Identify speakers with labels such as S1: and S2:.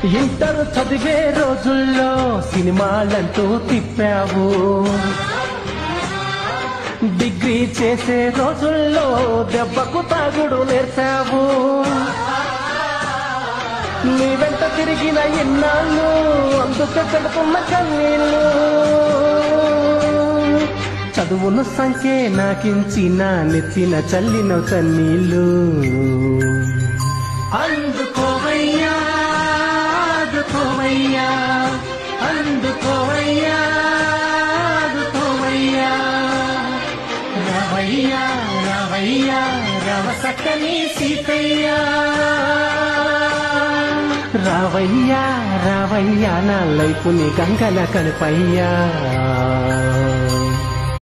S1: Inter చదివే రోజుల్లో సినిమాలంటూ తిప్పావు, degree చేసే రోజుల్లో దెబ్బకు తాగుడు నేర్పావు. నీ వెంట తిరిగిన ఎన్నాళ్ళు అందుకు కడుతున్న కన్నీళ్ళు, చదువును సంఖ్య నాకించిన నెత్తిన చల్లిన కన్నీళ్ళు. అందుకోవయ్యా అందుకోవయ్యా అందుకోవయ్యా అందుకోవయ్యా, రావయ్యా రావయ్యా రవసక్కని సీతయ్యా, రావయ్యా రావయ్యా నా లైఫ్ ని గంగల కనిపయ్యా.